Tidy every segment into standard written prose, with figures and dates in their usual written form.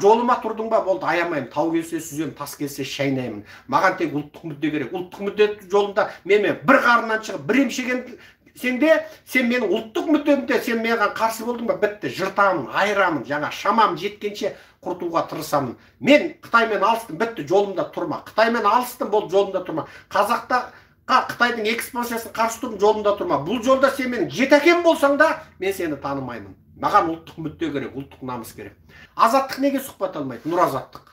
жолыма тұрдың ба, болды, аямаймын. Тау келсе сүземін, тас келсе шайнаймын. Маған тек ұлттық мүдде керек. Ұлттық мүдде жолында мен бір қарыннан шығып, бір емшеген сенде, сен менің ұлттық мүддемде, сен маған қарсы болдың ба, бітті, жыртамын, айырамын, жаңа шамам жеткенше құртуға тырысамын. Мен Қытаймен алыстым, бітті, жолымда тұрма. Қытаймен алыстым, болды, жолымда тұрма. Қазақта Қытайдың экспансиясын қарсы тұрдым, жолында тұрма. Бұл жолда сен менің жет әкем болсаң да, мен сені танымаймын. Маған ұлттық мүдде керек, ұлттық намыс керек. Азаттық неге сұхбат алмайды? Нұр Азаттық.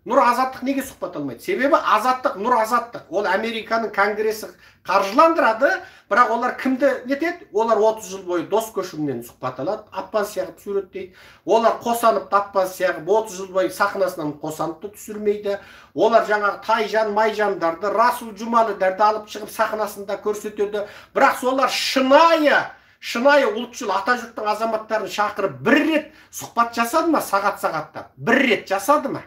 Нұр Азаттық неге сұхбат алмайды? Себебі азаттық, Нұр Азаттық. Ол Американың конгресі қаржыландырады, бірақ олар кімді нетеді? Олар 30 жыл бойы дос көшімнен сұхбат алады, Аппаз сияғып суреттейді. Олар қосанып, Аппаз сияғып 30 жыл бойы сахнасынан қосаныпты түсірмейді. Олар жаңағы Тайжан, Майжандарды, Расул Жұмалыдарды алып шығып сахнасында көрсетеді. Бірақ солар шынайы ұлтшыл атажұрттың азаматтарын шақырып бір рет сұхбат жасады ма, сағат-сағаттап? Бір рет жасады ма?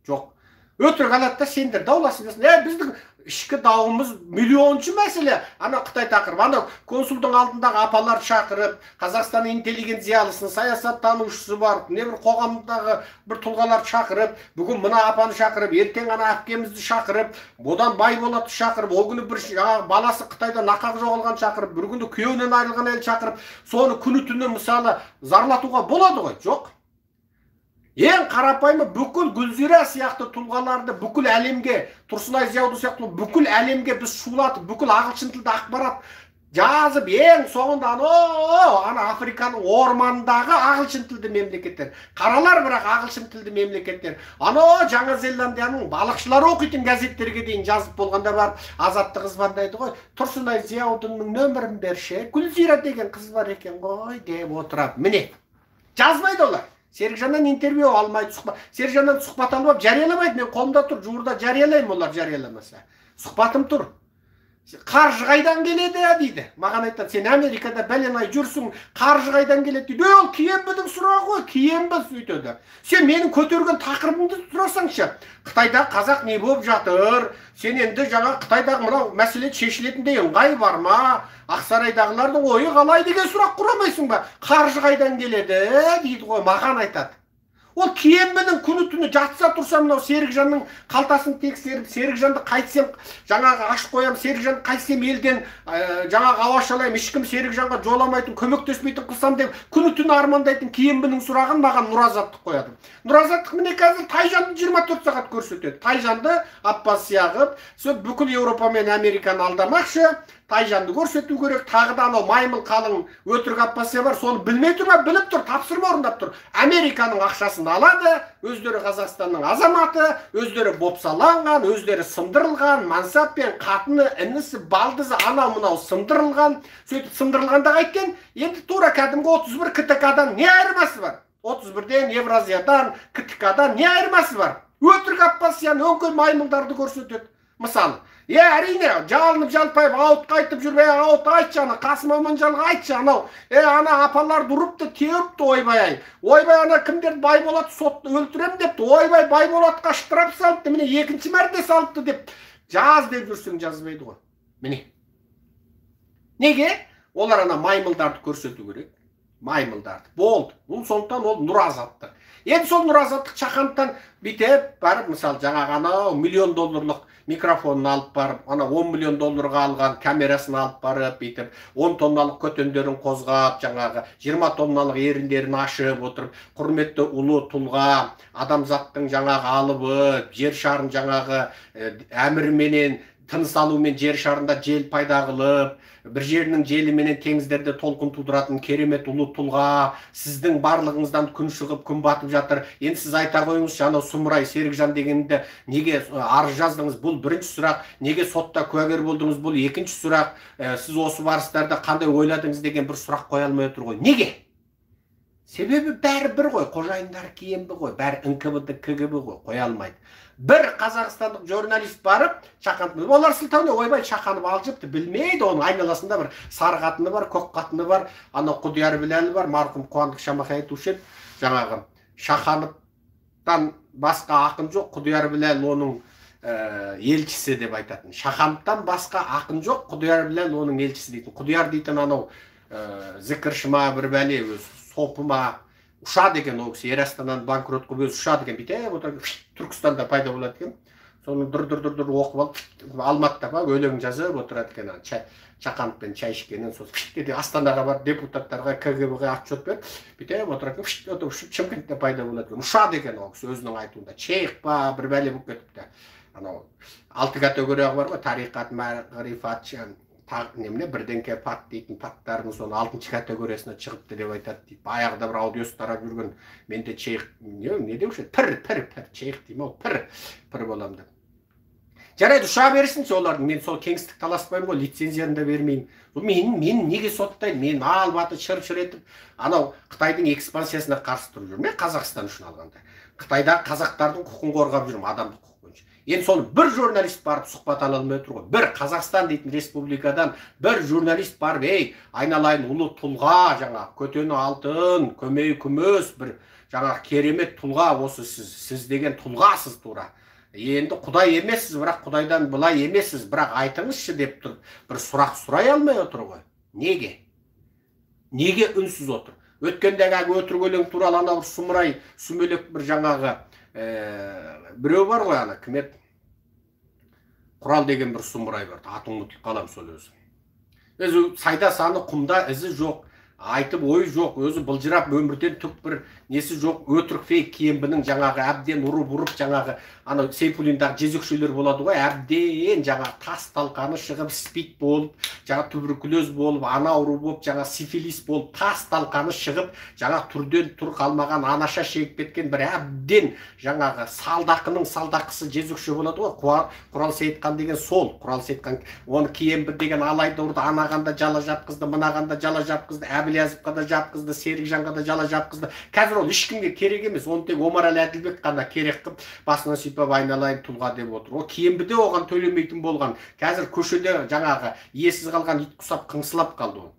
Жоқ. Өтірік алады да сендер дауласың. Біздің ішкі дауымыз миллионшы мәселе. Ана Қытай тақырып, ана консулдың алдындағы апалар шақырып, Қазақстанның интеллигент зиялысын, саясаттанушысы бар, не бір қоғамдағы бір тұлғалар шақырып, бүгін мына апаны шақырып, ертең ана әпкемізді шақырып, одан Байболатты шақырып, ол күні бір баласы Қытайда нақақ жоғалған шақырып, бір күні күйеуінен айырылған әйел шақырып, соны күні түні мысалы зарлатуға болады ғой? Жоқ. Ең қарапайымы бүкіл Гүлзира сияқты тұлғаларды бүкіл әлемге, Тұрсынай Зияуды сияқты бүкіл әлемге біз шулатып, бүкіл ағылшын тілді ақпарат жазып, ең соңында ана Африканың ормандағы ағылшын тілді мемлекеттер. Қаралар бірақ ағылшын тілді мемлекеттер. Жаңа Зеландияның балықшылары оқитын газеттерге дейін жазып болғанда бар, Азаттық звондайды ғой. Тұрсынай Зияудының нөмірін берші, Гүлзира деген қыз бар екен ғой деп отырып. Міне, жазбайды олар. Серікжаннан интервью алмайды, Серікжаннан сұхбат алып жарияламайды. Мен қолымда тұр, жуырда жариялаймын, олар жарияламаса. Сұхбатым тұр. Қаржы қайдан келеді дейді. Маған айтады, сен Америкада бәленай жүрсің, қаржы қайдан келеді дейді. Ол киембідің сұрағы ғой, киембі сөйтеді. Сен менің көтерген тақырыбымды сұрасаңшы. Қытайда қазақ не болып жатыр? Сен енді жаңа Қытайдағы мынау мәселе шешілетіндей ыңғай бар ма? Ақсарайдағылардың ойы қалай деген сұрақ құрамайсың ба? Қаржы қайдан келеді дейді ғой, маған айтады. Ол киембінің күні түні жатса тұрсам, мынау Серікжанның қалтасын тексеріп, Серікжанды қайтсем, жаңағы ашып қоям, Серікжанды қайтсем елден жаңағы ауашалайым, ешкім Серікжанға жоламайтын, көмектеспейтін қылсам деп, күні түні армандайтын киембінің сұрағын маған Нұр Азаттық қояды. Нұр Азаттық міне қазір Тайжанды 24 сағат көрсетеді. Тайжанды Аппаз сияғып, бүкіл Еуропа мен Американы алдамақшы, Тайжанды көрсету керек, тағы да анау маймыл қалың өтірік Аппазия бар, соны білмей тұр ма, біліп тұр, тапсырма орындап тұр. Американың ақшасын алады, өздері Қазақстанның азаматы, өздері бопсаланған, өздері сындырылған, мансаппен қатыны, інісі, балдызы, анау мынау сындырылған, сөйтіп сындырылғанда қайткен, енді тура кәдімгі 31 КТК-дан не айырмасы бар? 31-ден, Евразиядан, КТК-дан не айырмасы бар? Өтірік Аппазияны өңкей маймылдарды көрсетеді. Мысалы, әрине, жалынып жалпайып, ауыт қайтып жүрбей, ауыт айтшы, ана Қасым Аманжанға айтшы, анау, ана апаларды ұрыпты, теуіпті, ойбай. Ойбай, ана кімдерді Байболат сотты өлтірем депті, ойбай, Байболатқа штраф салыпты, міне, екінші мәрте салыпты деп, жаз деп жүрсең жазбайды ғой. Міне. Неге? Олар ана маймылдарды көрсету керек. Маймылдарды. Болды. Бұл сондықтан ол Нұр Азаттық. Енді сол Нұр Азаттық шақанттан битеп барып, мысалы, жаңағы анау $1 миллион микрофонын алып барып, ана $10 миллион алған камерасын алып барып, битеп 10 тонналық көтендерін қозғап, жаңағы 20 тонналық еріндерін ашып отырып, құрметті ұлы тұлға, адамзаттың жаңағы алыбы, жер шарын жаңағы әмірменен, тыныс алумен жер шарында жел пайда қылып, бір жерінің желіменен теңіздерде толқын тудыратын керемет ұлы тұлға, сіздің барлығыңыздан күн шығып, күн батып жатыр. Енді сіз айта қойыңызшы, анау Сұмырай Серікжан дегенді неге арыз жаздыңыз? Бұл бірінші сұрақ. Неге сотта куәгер болдыңыз? Бұл екінші сұрақ. Сіз осы барыстарда қандай ойладыңыз деген бір сұрақ қоя алмай отыр ғой. Неге? Себебі бәрі бір ғой, қожайындар киембі ғой, бәрі НКВД, КГБ ғой, қоя алмайды. Бір қазақстандық журналист барып, шақанды, олар сылтауына ойбай шақанып алжыпты, білмейді, оның айналасында бір сары қатыны бар, көк қатыны бар, анау Құдияр Біләлі бар, марқұм Қуандық Шамахай айтушы еді, жаңағы Шахановтан басқа ақын жоқ, Құдияр Біләл оның елшісі деп айтатын. Шахановтан басқа ақын жоқ, Құдияр Біләл оның елшісі дейтін. Құдияр дейтін анау зікіршіма бір бәле, сопыма, ұшады екен ол кісі, Ер Астананы банкротқа өзі ұшады екен, бүйтіп отырып Түркістанда пайда болады екен. Соны дұр оқып алып Алматыда өлең жазып отырады екен, Чақановпен чай ішкеннен сосын деді Астанаға барып депутаттарға КГБ-ға отчет беріп бүйтіп отырады екен, Шымкентте пайда болады екен. Ұшады екен ол кісі өзінің айтуында. Чех па бір бәле болып кетіпті. Анау 6 категория бар ғой, тариқат, мағрифат, немене бірдеңке пат дейтін паттардың соны 6 категориясына шығыпты деп айтады дейді. Баяғыда бір аудиосы тарап жүрген, менде чех, не деуші, пір, чех деймін ол, пір болам деп. Жарайды, ұша берсінші олардың, мен сол кеңістік таласпаймын ғой, лицензияны да бермеймін. Мен неге соттаймын, мен албаты шыр-шыр етіп, анау Қытайдың экспансиясына қарсы тұрып жүрмін, Қазақстан үшін алғанда. Қытайда қазақтардың құқын қорғап жүрмін, адамдық құқық бойынша. Енді соны бір журналист барып сұхбат ала алмай отыр ғой. Бір Қазақстан дейтін республикадан бір журналист барып, ей, айналайын ұлы тұлға, жаңа көтені алтын, көмей күміс, бір жаңа керемет тұлға осы сіз деген тұлғасыз тура. Енді Құдай емессіз, бірақ Құдайдан былай емессіз, бірақ айтыңызшы деп тұрып, бір сұрақ сұрай алмай отыр ғой. Неге? Неге үнсіз отыр? Өткендегі өтірік өлең туралы анау сұмырай, сүмелек бір жаңағы біреу бар ғой, ана кім еді? Құрал деген бір сұмырай бар, атын ұмытып қалам сол өзі. Өзі сайда саны құмда ізі жоқ. Айтып ойы жоқ, өзі былжырап өмірден түк бір несі жоқ, өтірік фейк киімбінің жаңағы әбден ұрып жаңағы ана Сейфуллиндағы жезөкшелер болады ғой, әбден жаңағы тас талқаны шығып спид болып, жаңа туберкулез болып, ана ауру болып, жаңа сифилис болып, тас талқаны шығып, жаңа түрден тұр қалмаған анаша шегіп кеткен бір әбден жаңағы салдақының салдақысы жезөкше болады ғой, Құрал Сейітхан деген сол, Құрал Сейітхан оны киембі деген алайды ұрды, анағанда жала жатқызды, мынағанда жала жатқызды, Әбілязовқа да жапқызды, Серікжанға да жала жапқызды. Қазір ол ешкімге керек емес, оны тек Омарәлі Әділбек қана керек қып, басына сипап айналайын тұлға деп отыр. О киімбіде оған төлемейтін болған. Қазір көшеде жаңағы иесіз қалған ит құсап қыңсылап қалды ол.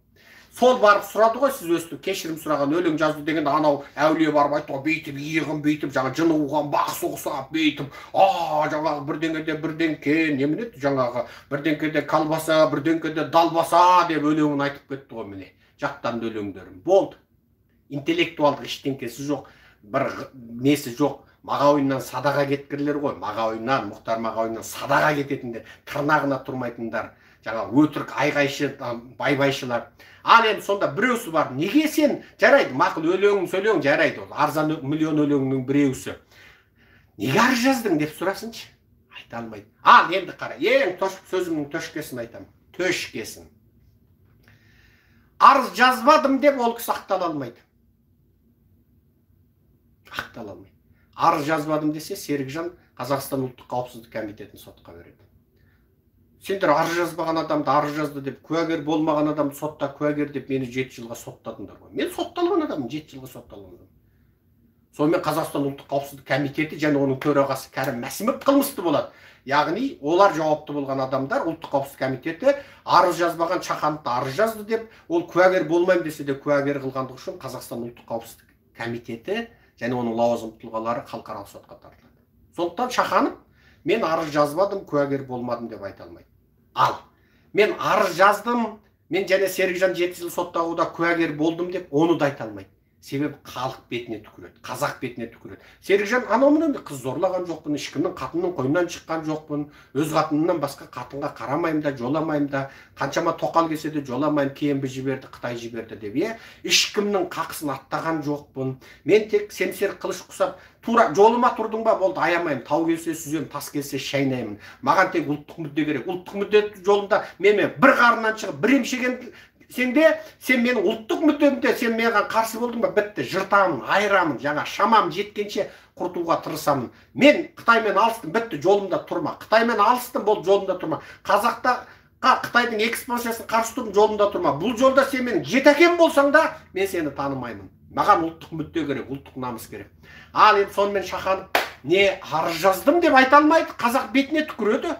Сол барып сұрады ғой, сіз өстіп кешірім сұраған өлең жазды дегенде анау әулие барып айтты ғой, бейтіп, иығын бейтіп, жаңа жыны уған бақ соғысап бейтіп, жаңағы бірдеңеде бірдеңке, немене жаңағы бірдеңкеде колбаса, бірдеңкеде далбаса деп өлеңін айтып кетті ғой міне. Жаттан өлеңдерім болды. Интеллектуалдық ештеңкесі жоқ, бір несі жоқ. Мағауиннан садаға кеткірлер ғой, Мағауиннан, Мұхтар Мағауиннан садаға кететіндер, тырнағына тұрмайтындар, жаңа өтірік айғайшы, байбайшылар. Ал енді сонда біреусі бар, неге сен жарайды, мақұл өлеңін сөйлең жарайды, арзан миллион өлеңінің біреусі. Неге арыз жаздың деп сұрасыншы? Айта алмайды. Ал енді қара, ең сөзімнің төшкесін айтам. Төшкесін. Арыз жазбадым деп ол кісі ақтала алмайды. Ақтала алмайды. Арыз жазбадым десе, Серікжан Қазақстан ұлттық қауіпсіздік комитетін сотқа береді. Сендер арыз жазбаған адамды арыз жазды деп, куәгер болмаған адамды сотта куәгер деп мені 7 жылға соттадыңдар ғой. Мен сотталған адаммын, 7 жылға сотталған адаммын. Сонымен Қазақстан ұлттық қауіпсіздік комитеті және оның төрағасы Кәрім Мәсімов қылмысты болады. Яғни олар жауапты болған адамдар, ұлттық қауіпсіздік комитеті арыз жазбаған Чақановты арыз жазды деп, ол куәгер болмаймын десе де куәгер қылғандығы үшін Қазақстан ұлттық қауіпсіздік комитеті және оның лауазымды тұлғалары халықаралық сотқа тартылады. Сондықтан Чақанов мен арыз жазбадым, куәгер болмадым деп айта алмайды. Ал мен арыз жаздым, мен және Серікжан 7 жыл сотталуда куәгер болдым деп оны да айта алмайды. Себебі халық бетіне түкіреді, қазақ бетіне түкіреді. Серікжан анаумен қыз зорлаған жоқпын, ешкімнің қатынның қойнынан шыққан жоқпын, өз қатынымнан басқа қатынға қарамаймын да, жоламаймын да, қаншама тоқал келсе де жоламаймын, киімбі жіберді, Қытай жіберді деп, ешкімнің қақысын аттаған жоқпын. Мен тек семсер қылыш құсап, тура жолыма тұрдың ба, болды, аямаймын, тау келсе сүзем, тас келсе шайнаймын. Маған тек ұлттық мүдде керек. Ұлттық мүдде жолында мен бір қарыннан шығып, бір емшеген сен менің ұлттық мүддемде, сен маған қарсы болдың ба, бітті, жыртамын, айырамын, жаңа шамам жеткенше құртуға тырысамын. Мен Қытаймен алыстым, бітті, жолымда тұрма. Қытаймен алыстым, болды, жолымда тұрма. Қазақта Қытайдың экспансиясын қарсы тұрдым, жолымда тұрма. Бұл жолда сен менің жетәкем болсаң да, мен сені танымаймын. Маған ұлттық мүдде керек, ұлттық намыс керек. Ал енді сонымен Чақанов не арыз жаздым деп айта алмайды, қазақ бетіне түкіреді.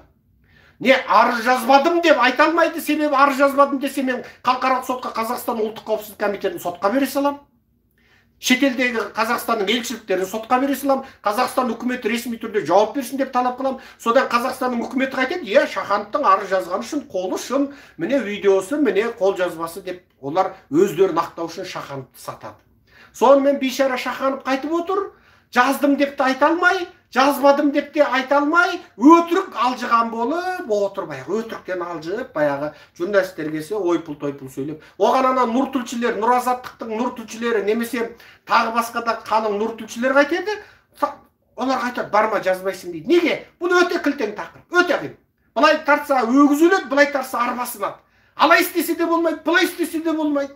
Не арыз жазбадым деп айта алмайды, себебі арыз жазбадым десе мен халықаралық сотқа Қазақстан ұлттық қауіпсіздік комитетін сотқа бере салам. Шетелдегі Қазақстанның елшіліктерін сотқа бере салам. Қазақстан үкіметі ресми түрде жауап берсін деп талап қылам. Содан Қазақстанның үкіметі қайтеді, Шахановтың арыз жазғаны үшін, қолы үшін, міне видеосы, міне қол жазбасы деп олар өздерін ақтау үшін Шахановты сатады. Сонымен бейшара шақанып қайтып отыр. Жаздым деп те айта алмай, жазбадым деп те айта алмай, өтірік алжыған болып отыр баяғы. Өтіріктен алжып, баяғы журналистер келсе ойпыл-тойпыл сөйлеп. Оған ана Нұр тілшілер, Нұр Азаттықтың Нұр тілшілері немесе тағы басқа да қалың Нұр тілшілер қайтеді. Олар айтады, барма жазбайсың дейді. Неге? Бұл өте кілтең тақырып, өте қиын. Былай тартса өгіз өледі, былай тартса арба сынады. Алай істесе де болмайды, былай істесе де болмайды.